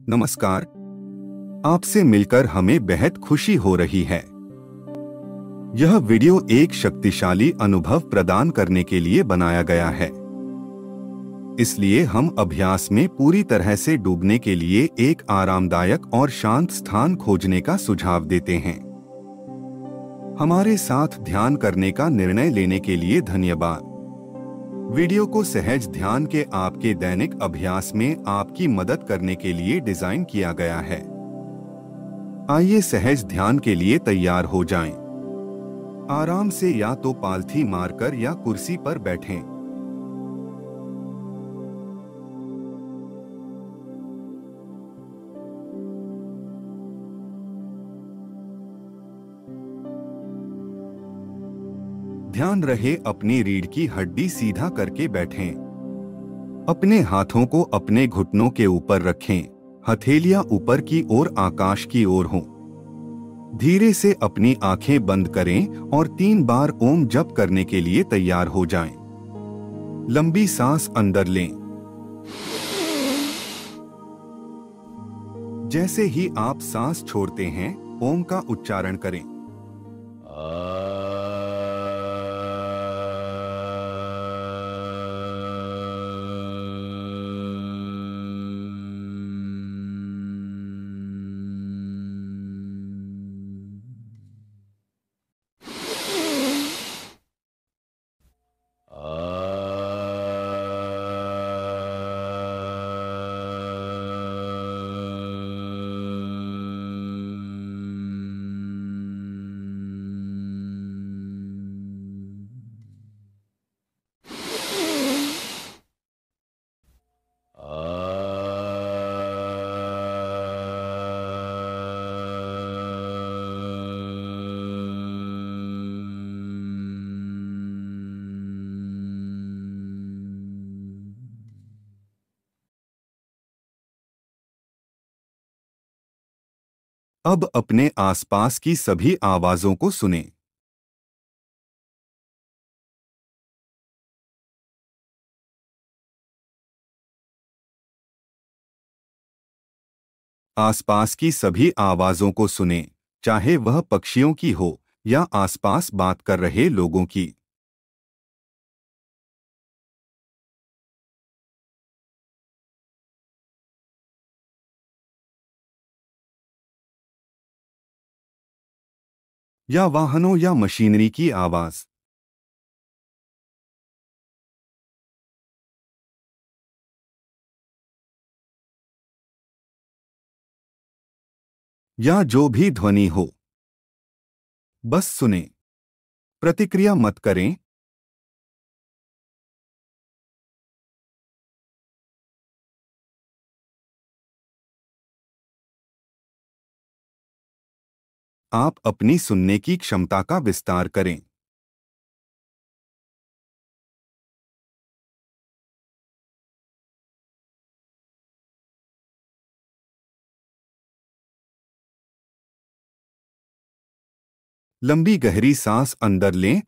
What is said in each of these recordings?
नमस्कार। आपसे मिलकर हमें बेहद खुशी हो रही है। यह वीडियो एक शक्तिशाली अनुभव प्रदान करने के लिए बनाया गया है, इसलिए हम अभ्यास में पूरी तरह से डूबने के लिए एक आरामदायक और शांत स्थान खोजने का सुझाव देते हैं। हमारे साथ ध्यान करने का निर्णय लेने के लिए धन्यवाद। वीडियो को सहज ध्यान के आपके दैनिक अभ्यास में आपकी मदद करने के लिए डिजाइन किया गया है। आइए सहज ध्यान के लिए तैयार हो जाएं। आराम से या तो पालथी मारकर या कुर्सी पर बैठें। ध्यान रहे अपनी रीढ़ की हड्डी सीधा करके बैठें। अपने हाथों को अपने घुटनों के ऊपर रखें। हथेलियां ऊपर की ओर आकाश की ओर हों। धीरे से अपनी आंखें बंद करें और 3 बार ओम जप करने के लिए तैयार हो जाएं। लंबी सांस अंदर लें। जैसे ही आप सांस छोड़ते हैं, ओम का उच्चारण करें। अब अपने आसपास की सभी आवाजों को सुनें। आसपास की सभी आवाजों को सुनें, चाहे वह पक्षियों की हो या आसपास बात कर रहे लोगों की। या वाहनों या मशीनरी की आवाज। या जो भी ध्वनि हो, बस सुनें। प्रतिक्रिया मत करें। आप अपनी सुनने की क्षमता का विस्तार करें। लंबी गहरी सांस अंदर लें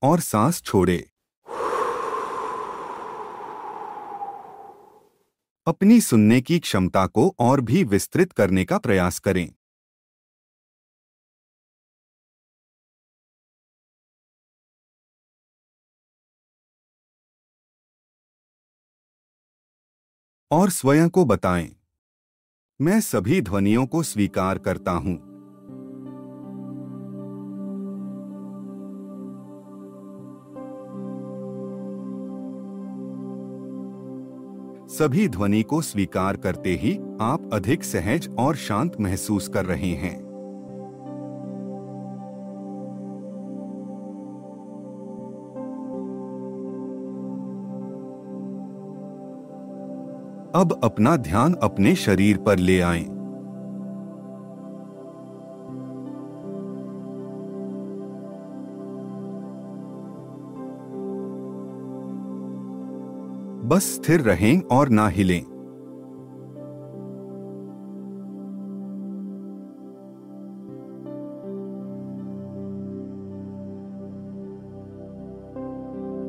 और सांस छोड़ें। अपनी सुनने की क्षमता को और भी विस्तृत करने का प्रयास करें। और स्वयं को बताएं, मैं सभी ध्वनियों को स्वीकार करता हूं। सभी ध्वनि को स्वीकार करते ही आप अधिक सहज और शांत महसूस कर रहे हैं। अब अपना ध्यान अपने शरीर पर ले आएं। बस स्थिर रहें और ना हिलें।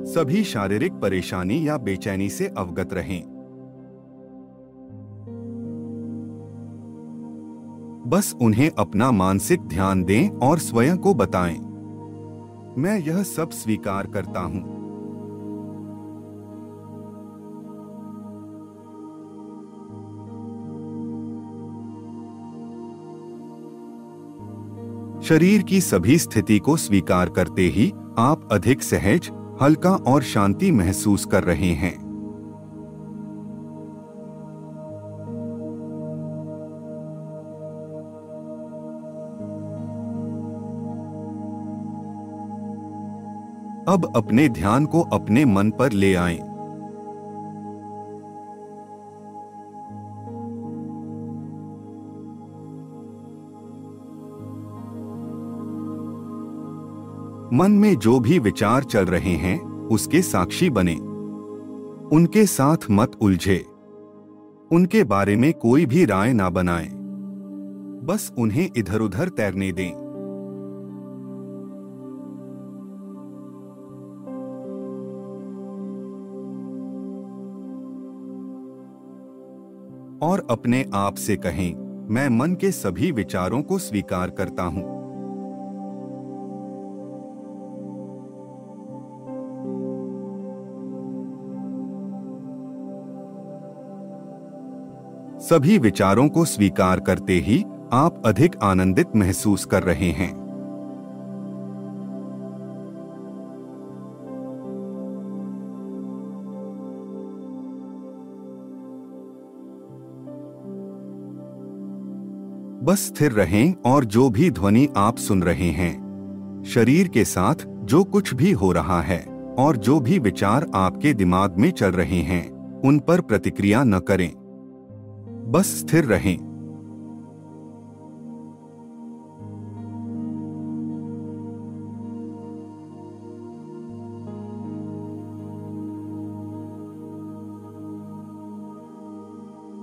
सभी शारीरिक परेशानी या बेचैनी से अवगत रहें। बस उन्हें अपना मानसिक ध्यान दें और स्वयं को बताएं, मैं यह सब स्वीकार करता हूं। शरीर की सभी स्थिति को स्वीकार करते ही आप अधिक सहज, हल्का और शांति महसूस कर रहे हैं। अब अपने ध्यान को अपने मन पर ले आएं। मन में जो भी विचार चल रहे हैं उसके साक्षी बने। उनके साथ मत उलझे। उनके बारे में कोई भी राय ना बनाएं। बस उन्हें इधर उधर तैरने दें। और अपने आप से कहें, मैं मन के सभी विचारों को स्वीकार करता हूं। सभी विचारों को स्वीकार करते ही आप अधिक आनंदित महसूस कर रहे हैं। बस स्थिर रहें और जो भी ध्वनि आप सुन रहे हैं, शरीर के साथ जो कुछ भी हो रहा है और जो भी विचार आपके दिमाग में चल रहे हैं, उन पर प्रतिक्रिया न करें। बस स्थिर रहें।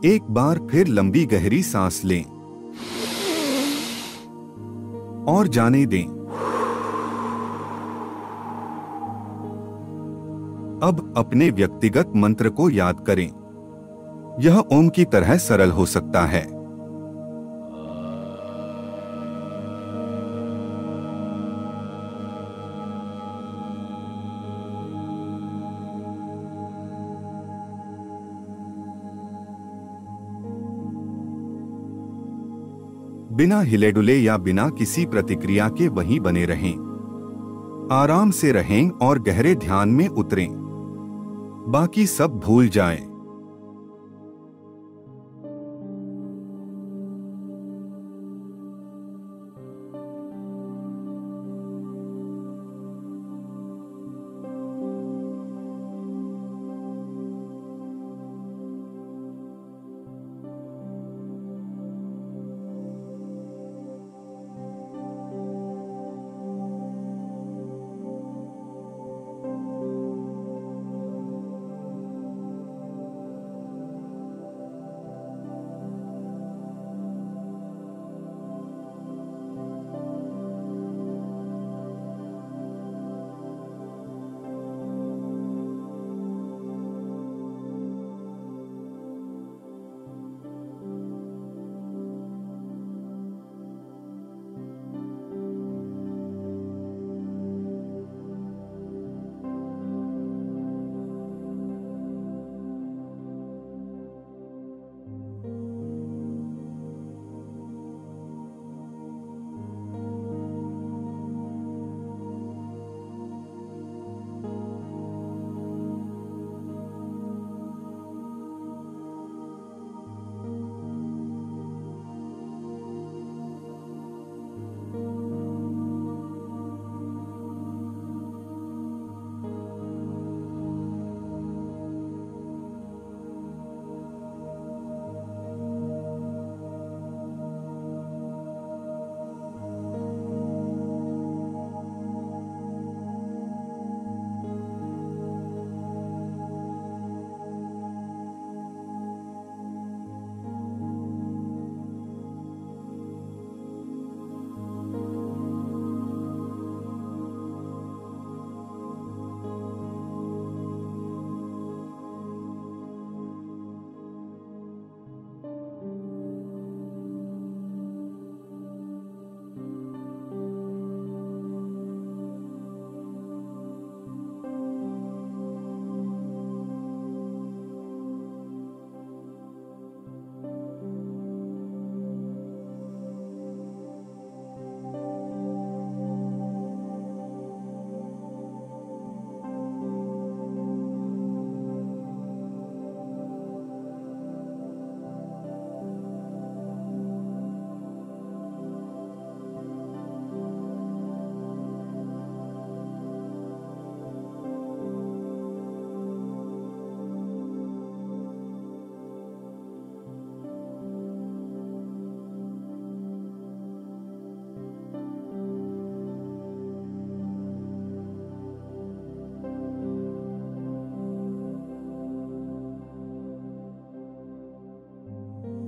एक बार फिर लंबी गहरी सांस लें और जाने दें। अब अपने व्यक्तिगत मंत्र को याद करें। यह ओम की तरह सरल हो सकता है। बिना हिलेडुले या बिना किसी प्रतिक्रिया के वहीं बने रहें। आराम से रहें और गहरे ध्यान में उतरें। बाकी सब भूल जाएं।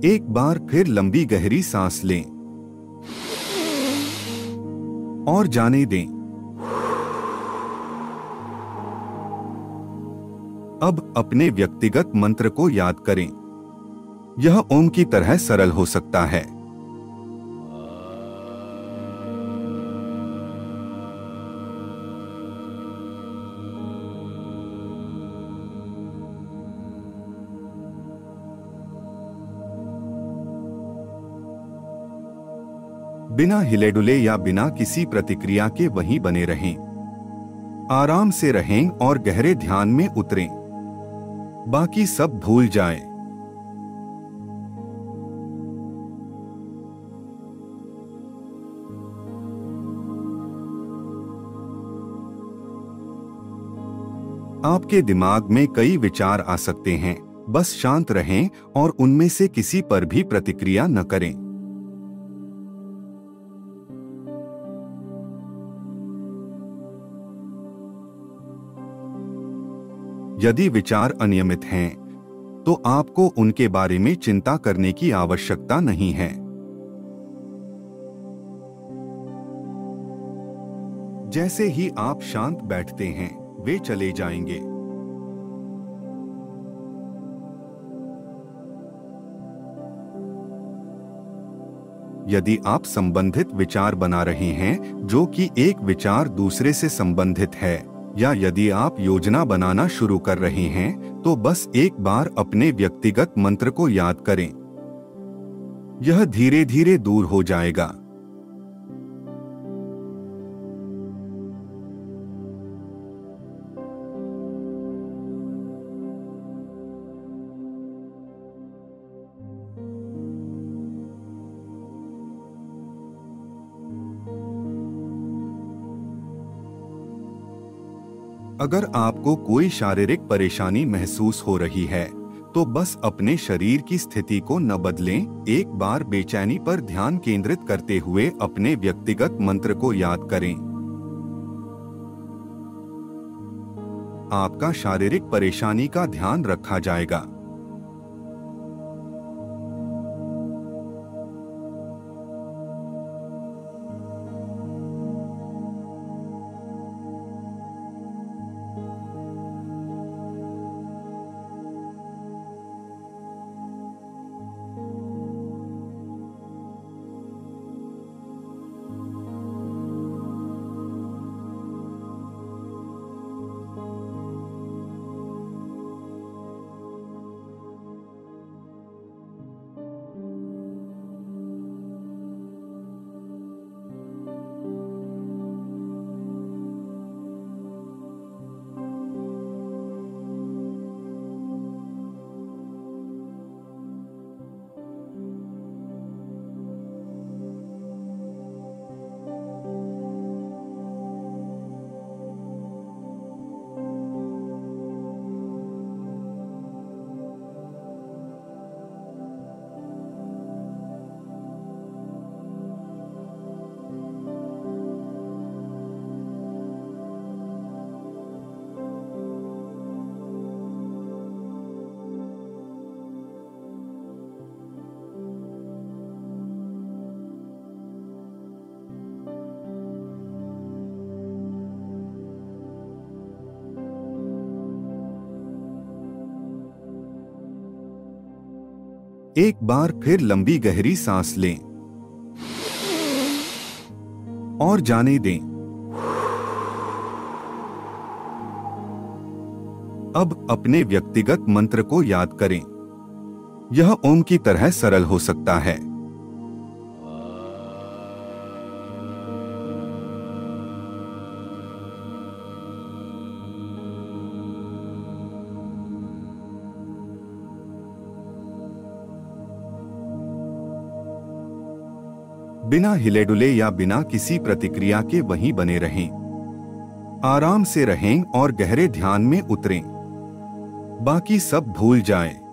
एक बार फिर लंबी गहरी सांस लें और जाने दें। अब अपने व्यक्तिगत मंत्र को याद करें। यह ओम की तरह सरल हो सकता है। बिना हिले डुले या बिना किसी प्रतिक्रिया के वहीं बने रहें। आराम से रहें और गहरे ध्यान में उतरें। बाकी सब भूल जाएं। आपके दिमाग में कई विचार आ सकते हैं, बस शांत रहें और उनमें से किसी पर भी प्रतिक्रिया न करें। यदि विचार अनियमित हैं, तो आपको उनके बारे में चिंता करने की आवश्यकता नहीं है। जैसे ही आप शांत बैठते हैं, वे चले जाएंगे। यदि आप संबंधित विचार बना रहे हैं, जो कि एक विचार दूसरे से संबंधित है, या यदि आप योजना बनाना शुरू कर रहे हैं, तो बस एक बार अपने व्यक्तिगत मंत्र को याद करें। यह धीरे धीरे दूर हो जाएगा। अगर आपको कोई शारीरिक परेशानी महसूस हो रही है, तो बस अपने शरीर की स्थिति को न बदलें। एक बार बेचैनी पर ध्यान केंद्रित करते हुए अपने व्यक्तिगत मंत्र को याद करें। आपका शारीरिक परेशानी का ध्यान रखा जाएगा। एक बार फिर लंबी गहरी सांस लें और जाने दें। अब अपने व्यक्तिगत मंत्र को याद करें। यह ओम की तरह सरल हो सकता है। बिना हिले डुले या बिना किसी प्रतिक्रिया के वहीं बने रहें। आराम से रहें और गहरे ध्यान में उतरें। बाकी सब भूल जाएं।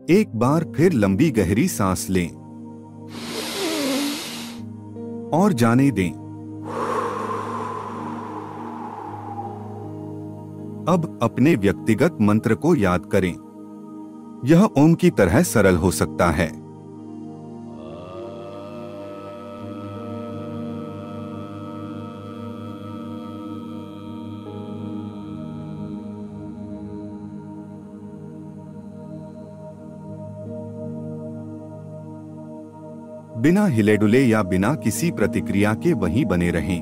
एक बार फिर लंबी गहरी सांस लें और जाने दें। अब अपने व्यक्तिगत मंत्र को याद करें। यह ओम की तरह सरल हो सकता है। बिना हिले डुले या बिना किसी प्रतिक्रिया के वहीं बने रहें।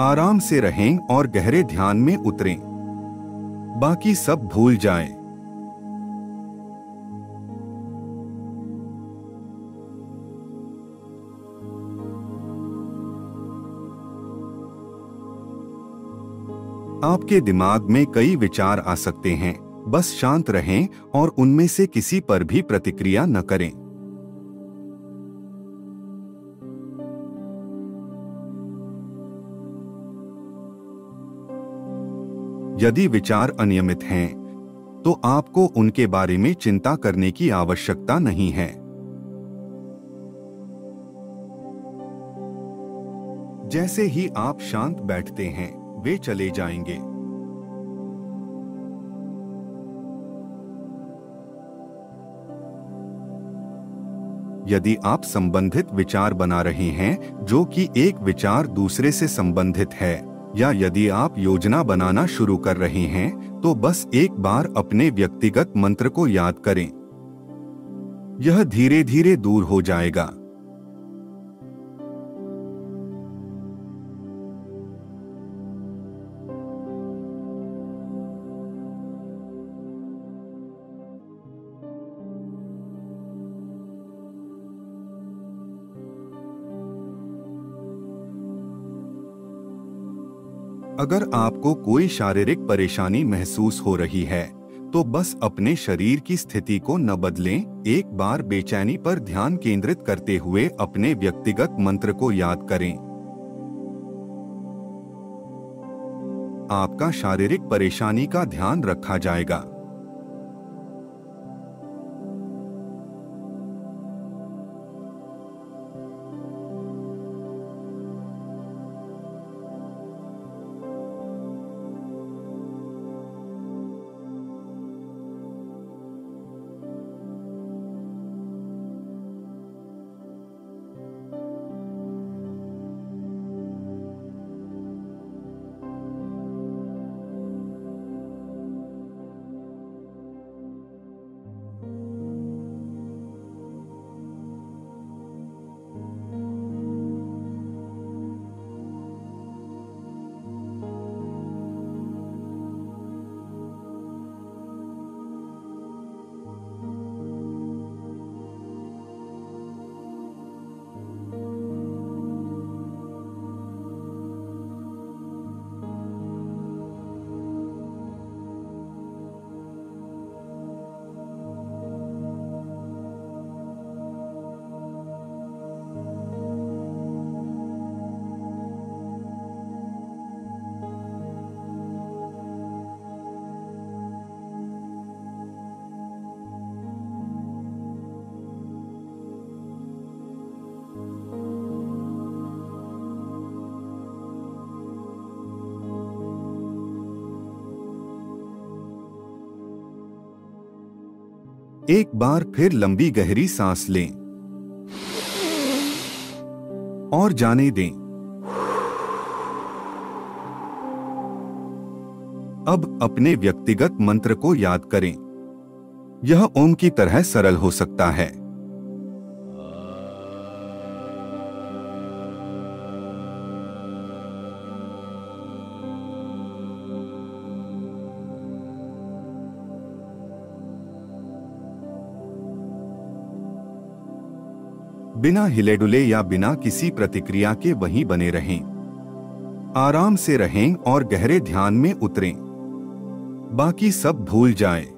आराम से रहें और गहरे ध्यान में उतरें। बाकी सब भूल जाएं। आपके दिमाग में कई विचार आ सकते हैं, बस शांत रहें और उनमें से किसी पर भी प्रतिक्रिया न करें। यदि विचार अनियमित हैं, तो आपको उनके बारे में चिंता करने की आवश्यकता नहीं है। जैसे ही आप शांत बैठते हैं, वे चले जाएंगे। यदि आप संबंधित विचार बना रहे हैं, जो कि एक विचार दूसरे से संबंधित है, या यदि आप योजना बनाना शुरू कर रहे हैं, तो बस एक बार अपने व्यक्तिगत मंत्र को याद करें। यह धीरे धीरे दूर हो जाएगा। अगर आपको कोई शारीरिक परेशानी महसूस हो रही है, तो बस अपने शरीर की स्थिति को न बदलें। एक बार बेचैनी पर ध्यान केंद्रित करते हुए अपने व्यक्तिगत मंत्र को याद करें। आपका शारीरिक परेशानी का ध्यान रखा जाएगा। एक बार फिर लंबी गहरी सांस लें और जाने दें। अब अपने व्यक्तिगत मंत्र को याद करें। यह ओम की तरह सरल हो सकता है। बिना हिले डुले या बिना किसी प्रतिक्रिया के वहीं बने रहें। आराम से रहें और गहरे ध्यान में उतरें। बाकी सब भूल जाएं।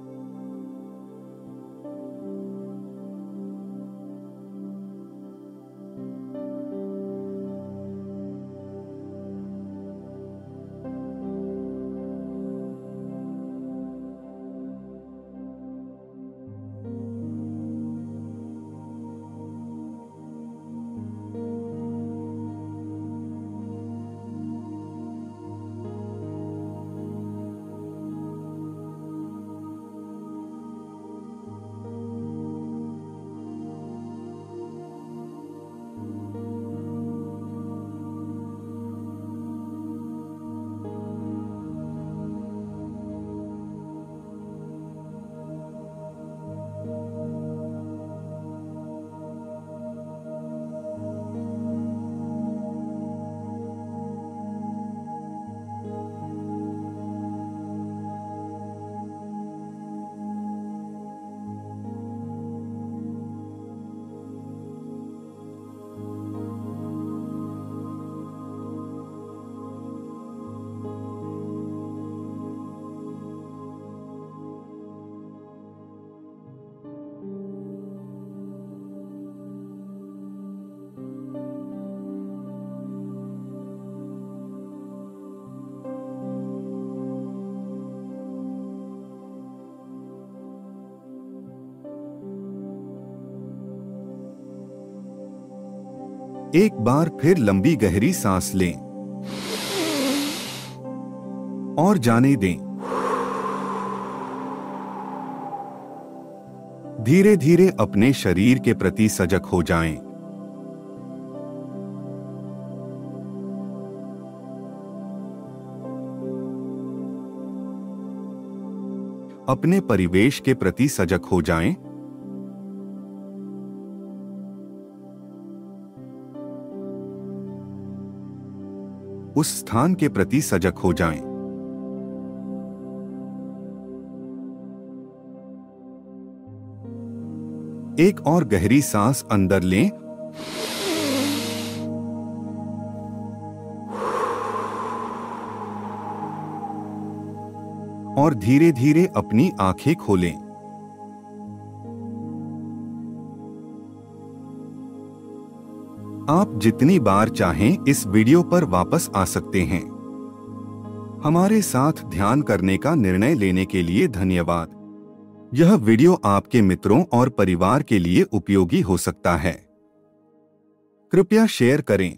एक बार फिर लंबी गहरी सांस लें और जाने दें। धीरे धीरे अपने शरीर के प्रति सजग हो जाएं। अपने परिवेश के प्रति सजग हो जाएं। उस स्थान के प्रति सजग हो जाएं। एक और गहरी सांस अंदर लें और धीरे धीरे अपनी आंखें खोलें। आप जितनी बार चाहें इस वीडियो पर वापस आ सकते हैं। हमारे साथ ध्यान करने का निर्णय लेने के लिए धन्यवाद। यह वीडियो आपके मित्रों और परिवार के लिए उपयोगी हो सकता है। कृपया शेयर करें।